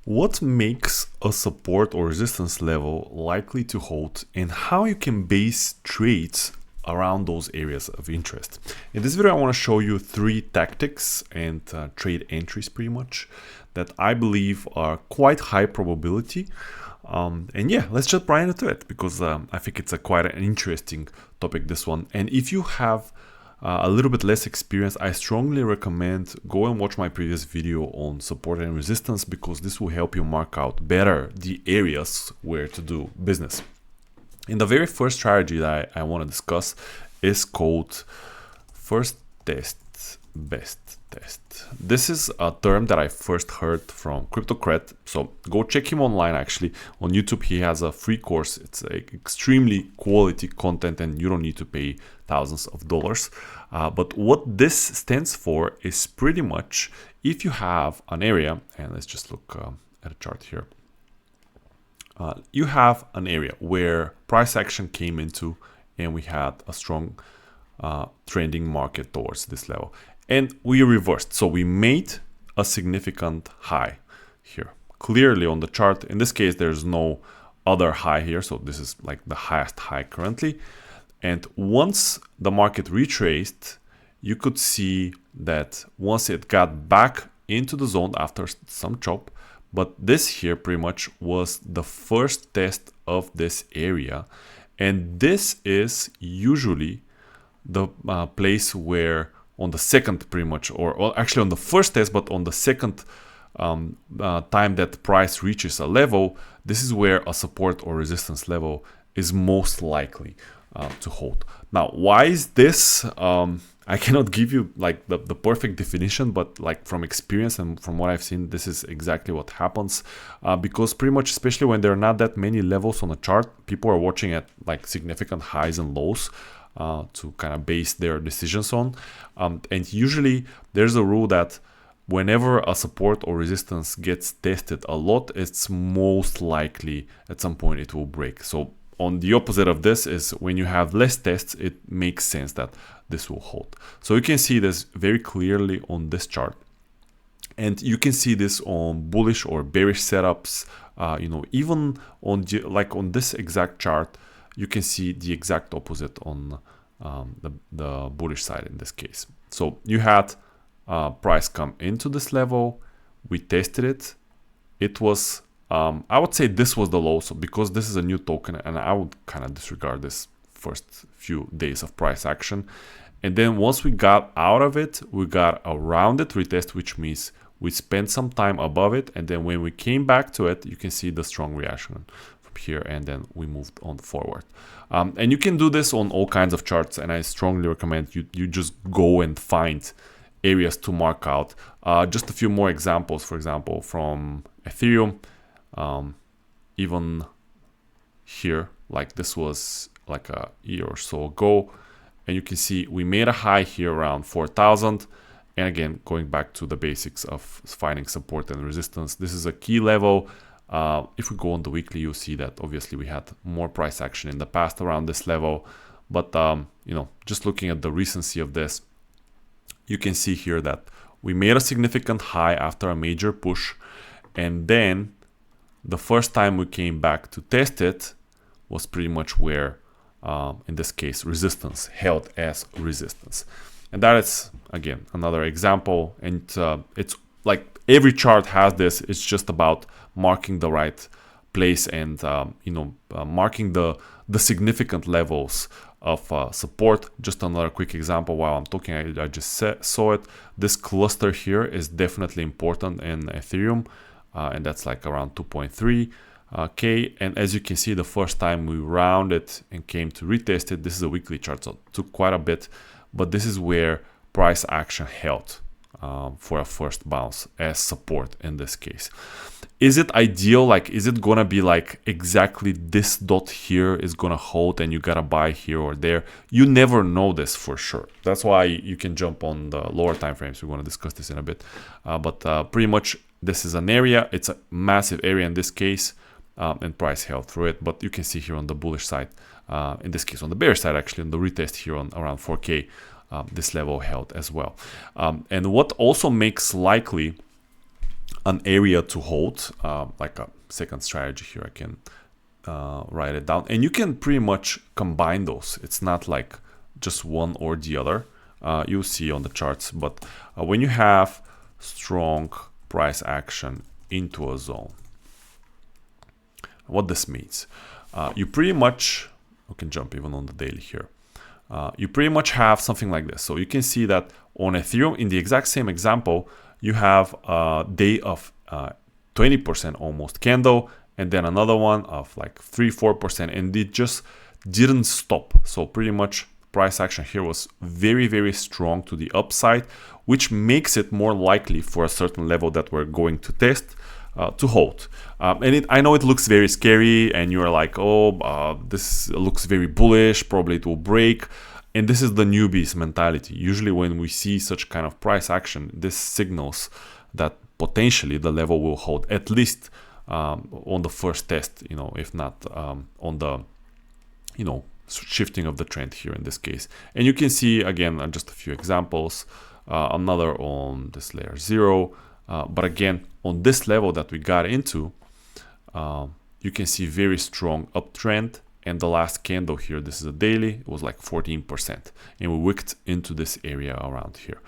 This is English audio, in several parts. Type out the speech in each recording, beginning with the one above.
What makes a support or resistance level likely to hold, and how you can base trades around those areas of interest? In this video, I want to show you 3 tactics and trade entries pretty much that I believe are quite high probability. And yeah, let's jump right into it because I think it's quite an interesting topic, this one. And if you have a little bit less experience, I strongly recommend go and watch my previous video on support and resistance, because this will help you mark out better the areas where to do business. And the very first strategy that I want to discuss is called first test, best test. This is a term that I first heard from Cryptocurrencies. So go check him online. Actually, on YouTube, he has a free course. It's extremely quality content and you don't need to pay thousands of dollars. But what this stands for is pretty much if you have an area, and let's just look at a chart here. You have an area where price action came into and we had a strong trending market towards this level. And we reversed. So we made a significant high here. Clearly on the chart, in this case, there's no other high here. So this is like the highest high currently. And once the market retraced, you could see that once it got back into the zone after some chop, but this here pretty much was the first test of this area. And this is usually the place where on the second pretty much, or actually on the first test, but on the second time that price reaches a level, this is where a support or resistance level is most likely to hold. Now, why is this? I cannot give you like the perfect definition, but like from experience and from what I've seen, this is exactly what happens. Because pretty much, especially when there are not that many levels on a chart, people are watching at like significant highs and lows to kind of base their decisions on. And usually there's a rule that whenever a support or resistance gets tested a lot, it's most likely at some point it will break. So on the opposite of this is when you have less tests, it makes sense that this will hold. So you can see this very clearly on this chart. And you can see this on bullish or bearish setups. Even on on this exact chart, you can see the exact opposite on the bullish side in this case. So you had price come into this level, we tested it. It was, I would say this was the low. So because this is a new token, and I would kind of disregard this first few days of price action. And then once we got out of it, we got around it, retest, which means we spent some time above it. And then when we came back to it, you can see the strong reaction here, and then we moved on forward. And you can do this on all kinds of charts, and I strongly recommend you just go and find areas to mark out. Just a few more examples, for example, from Ethereum. Even here, like this was like a year or so ago, and you can see we made a high here around 4,000. And again, going back to the basics of finding support and resistance, this is a key level. If we go on the weekly, you'll see that obviously we had more price action in the past around this level. But just looking at the recency of this, you can see here that we made a significant high after a major push. And then the first time we came back to test it was pretty much where, in this case, resistance held as resistance. And that is, again, another example. And it's like every chart has this. It's just about marking the right place and marking the significant levels of support. Just another quick example while I'm talking, I just saw it. This cluster here is definitely important in Ethereum, and that's like around 2.3 K. And as you can see, the first time we rounded and came to retest it, this is a weekly chart, so it took quite a bit, but this is where price action held for a first bounce as support in this case. Is it ideal? Like, is it gonna be like exactly this dot here is gonna hold and you gotta buy here or there? You never know this for sure. That's why you can jump on the lower time frames. We're gonna discuss this in a bit, but pretty much this is an area. It's a massive area in this case, and price held through it. But you can see here on the bullish side, in this case on the bearish side, actually on the retest here on around 4K, this level held as well. And what also makes likely an area to hold, like a second strategy here. I can write it down, and you can pretty much combine those. It's not like just one or the other. You'll see on the charts, but when you have strong price action into a zone, what this means, you pretty much, we can jump even on the daily here. You pretty much have something like this. So you can see that on Ethereum, in the exact same example, you have a day of 20% almost candle, and then another one of like 3-4%, and it just didn't stop. So pretty much price action here was very, very strong to the upside, which makes it more likely for a certain level that we're going to test to hold. And I know it looks very scary, and you're like, oh, this looks very bullish, probably it will break. And this is the newbies mentality. Usually when we see such kind of price action, this signals that potentially the level will hold, at least on the first test, if not on the, shifting of the trend here in this case. And you can see, again, just a few examples, another on this layer 0. But again, on this level that we got into, you can see very strong uptrend. And the last candle here, this is a daily, it was like 14%. And we wicked into this area around here.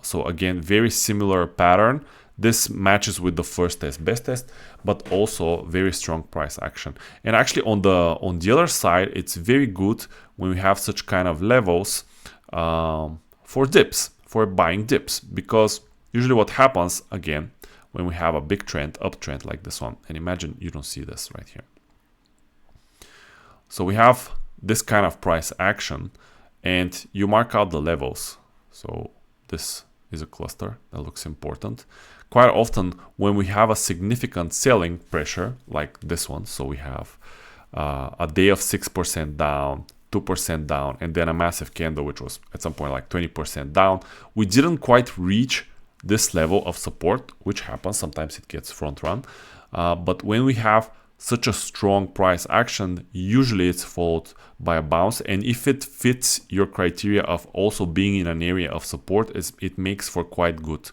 So again, very similar pattern. This matches with the first test, best test, but also very strong price action. And actually on the other side, it's very good when we have such kind of levels for dips, for buying dips, because usually what happens, again, when we have a big trend, uptrend like this one, and imagine you don't see this right here. So we have this kind of price action, and you mark out the levels. So this is a cluster that looks important. Quite often when we have a significant selling pressure like this one, so we have a day of 6% down, 2% down, and then a massive candle which was at some point like 20% down, we didn't quite reach this level of support, which happens. Sometimes it gets front run, but when we have such a strong price action, usually it's followed by a bounce, and if it fits your criteria of also being in an area of support, it makes for quite good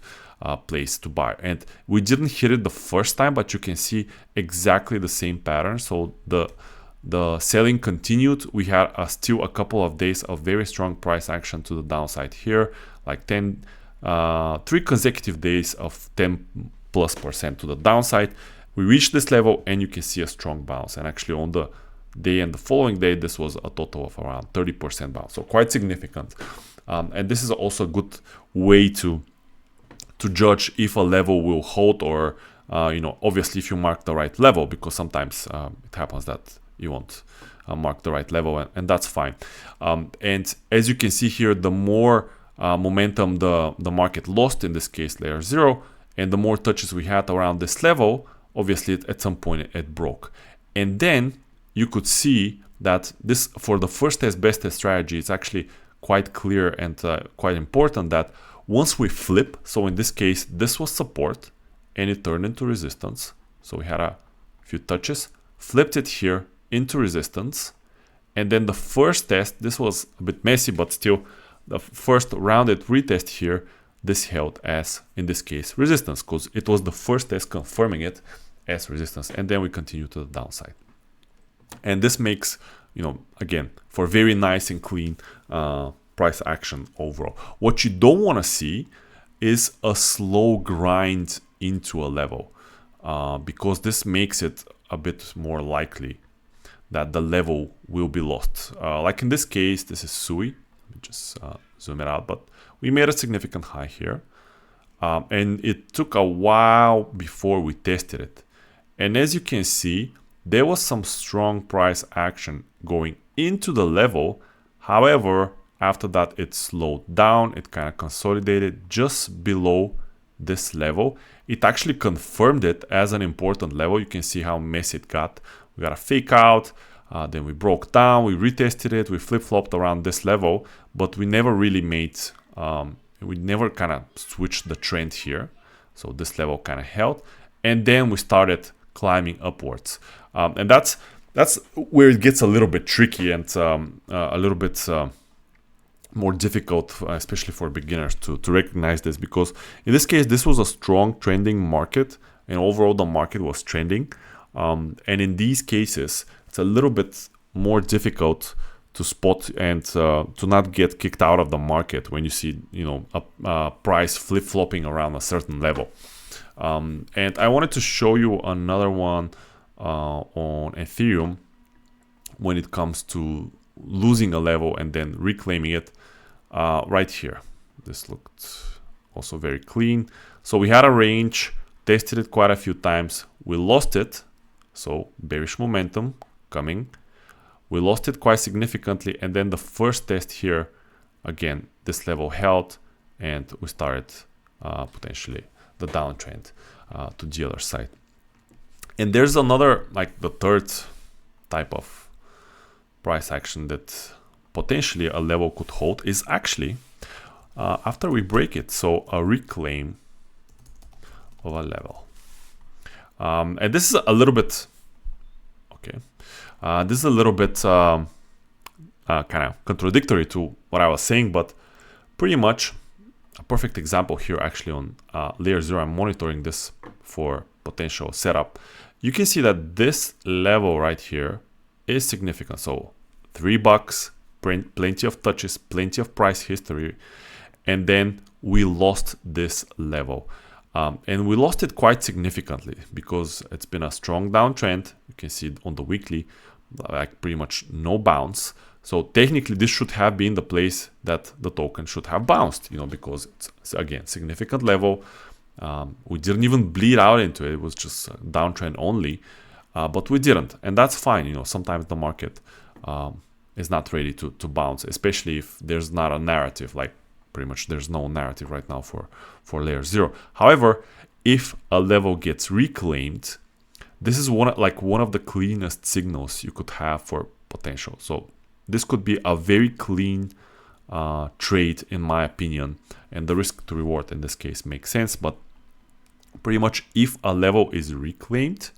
place to buy. And we didn't hit it the first time, but you can see exactly the same pattern. So the selling continued. We had still a couple of days of very strong price action to the downside here, like 3 consecutive days of 10+% to the downside. We reached this level, and you can see a strong bounce. And actually on the day and the following day, this was a total of around 30% bounce. So quite significant. And this is also a good way to judge if a level will hold, or, obviously if you mark the right level, because sometimes it happens that you won't mark the right level, and that's fine. And as you can see here, the more momentum the market lost, in this case layer 0, and the more touches we had around this level, obviously at some point it broke. And then you could see that this, for the first test, best test strategy, it's actually quite clear and quite important that once we flip, so in this case, this was support and it turned into resistance. So we had a few touches, flipped it here into resistance. And then the first test, this was a bit messy, but still the first rounded retest here, this held as, in this case, resistance, because it was the first test confirming it as resistance. And then we continue to the downside. And this makes, again, for very nice and clean price action overall. What you don't want to see is a slow grind into a level, because this makes it a bit more likely that the level will be lost. Like in this case, this is SUI. Let me just zoom it out, but we made a significant high here. And it took a while before we tested it. And as you can see, there was some strong price action going into the level. However, after that, it slowed down. It kind of consolidated just below this level. It actually confirmed it as an important level. You can see how messy it got. We got a fake out. Then we broke down. We retested it. We flip-flopped around this level. But we never really made... we never kind of switched the trend here. So this level kind of held. And then we started climbing upwards. And that's where it gets a little bit tricky and a little bit more difficult, especially for beginners, to recognize this, because in this case, this was a strong trending market, and overall the market was trending. And in these cases, it's a little bit more difficult to spot and to not get kicked out of the market when you see, a price flip-flopping around a certain level. And I wanted to show you another one on Ethereum when it comes to losing a level and then reclaiming it. Right here, this looked also very clean. So we had a range, tested it quite a few times, we lost it. So bearish momentum coming, we lost it quite significantly, and then the first test here, again, this level held, and we started potentially the downtrend to the other side. And there's another, like the third type of price action that potentially a level could hold is actually after we break it, so a reclaim of a level. And this is a little bit okay. This is a little bit kind of contradictory to what I was saying, but pretty much a perfect example here actually on layer 0. I'm monitoring this for potential setup. You can see that this level right here is significant. So $3, plenty of touches, plenty of price history, and then we lost this level. And we lost it quite significantly because it's been a strong downtrend. You can see it on the weekly, like pretty much no bounce. So technically this should have been the place that the token should have bounced, because it's again, significant level. We didn't even bleed out into it. It was just downtrend only, but we didn't. And that's fine. Sometimes the market is not ready to bounce, especially if there's not a narrative. Like pretty much there's no narrative right now for layer 0. However, if a level gets reclaimed, this is one of the cleanest signals you could have for potential. So this could be a very clean trade in my opinion, and the risk to reward in this case makes sense. But pretty much if a level is reclaimed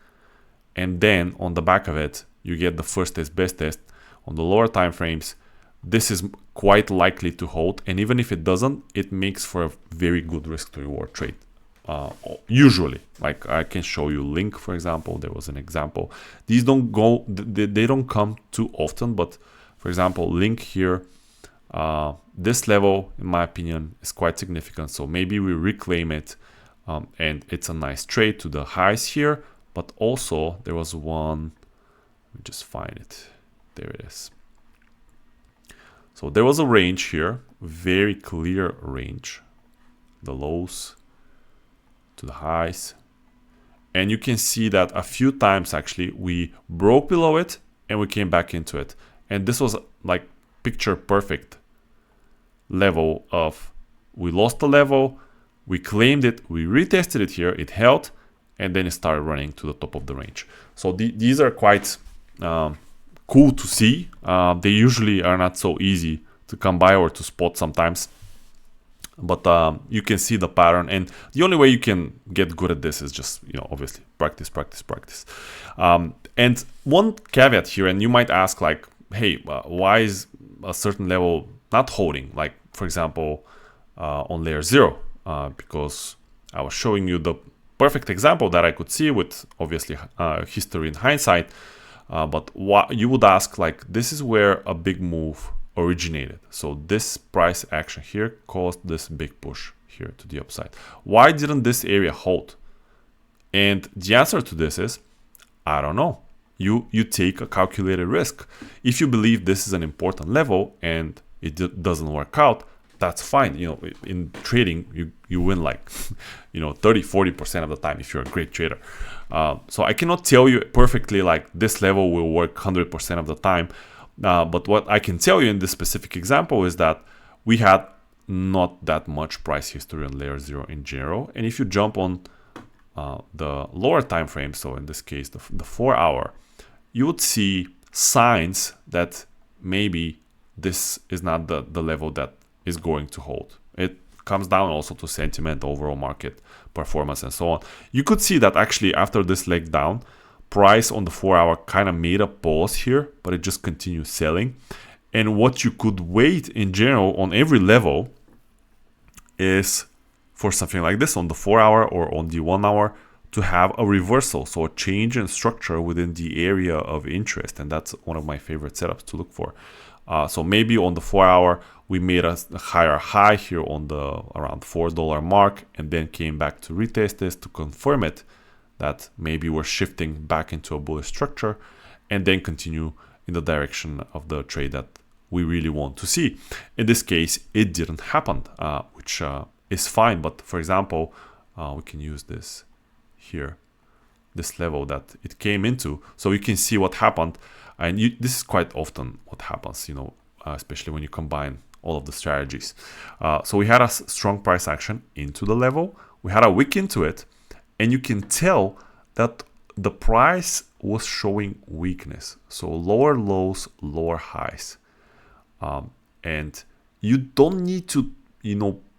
and then on the back of it you get the first test, best test on the lower time frames, this is quite likely to hold. And even if it doesn't, it makes for a very good risk to reward trade. Usually, like I can show you Link, for example. There was an example. These don't go, they don't come too often, but for example, Link here, this level, in my opinion, is quite significant. So maybe we reclaim it, and it's a nice trade to the highs here. But also there was one, let me just find it. There it is. So there was a range here, very clear range, the lows to the highs. And you can see that a few times actually we broke below it and we came back into it. And this was like picture perfect level of, we lost the level, we claimed it, we retested it here, it held, and then it started running to the top of the range. So these are quite cool to see. They usually are not so easy to come by or to spot sometimes, but you can see the pattern. And the only way you can get good at this is just, obviously practice. And one caveat here, and you might ask like, hey, why is a certain level not holding? Like for example, on layer 0, because I was showing you the perfect example that I could see with obviously history in hindsight. But what you would ask, like, this is where a big move originated. So this price action here caused this big push here to the upside. Why didn't this area hold? And the answer to this is, I don't know. You take a calculated risk. If you believe this is an important level and it doesn't work out, that's fine. In trading, you win like 30-40% of the time if you're a great trader. So I cannot tell you perfectly like this level will work 100% of the time. But what I can tell you in this specific example is that we had not that much price history on layer 0 in general. And if you jump on the lower time frame, so in this case the 4-hour, you would see signs that maybe this is not the level that is going to hold. It comes down also to sentiment, overall market performance, and so on. You could see that actually after this leg down, price on the 4-hour kind of made a pause here, but it just continued selling. And what you could wait in general on every level is for something like this on the 4 hour or on the 1 hour to have a reversal, so a change in structure within the area of interest. And that's one of my favorite setups to look for. So maybe on the 4 hour, we made a higher high here on the around $4 mark, and then came back to retest this to confirm it that maybe we're shifting back into a bullish structure, and then continue in the direction of the trade that we really want to see. In this case, it didn't happen, which is fine. But for example, we can use this here, this level that it came into, so you can see what happened. And this is quite often what happens, especially when you combine all of the strategies. So we had a strong price action into the level, we had a wick into it, and you can tell that the price was showing weakness. So lower lows, lower highs. And you don't need to,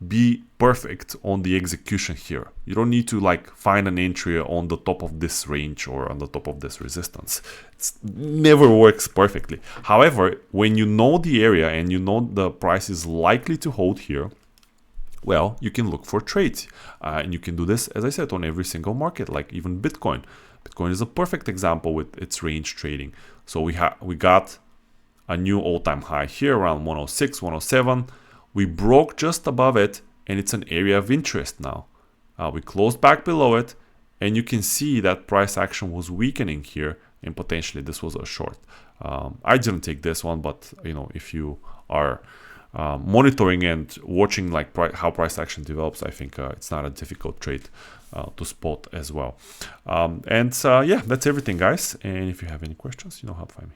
be perfect on the execution here. You don't need to find an entry on the top of this range or on the top of this resistance. It never works perfectly. However, when you know the area and you know the price is likely to hold here, well, you can look for trades. And you can do this, as I said, on every single market, like even Bitcoin. Bitcoin is a perfect example with its range trading. So we got a new all-time high here around 106, 107. We broke just above it, and it's an area of interest now. We closed back below it, and you can see that price action was weakening here, and potentially this was a short. I didn't take this one, but if you are monitoring and watching how price action develops, I think it's not a difficult trade to spot as well. Yeah, that's everything, guys. And if you have any questions, you know how to find me.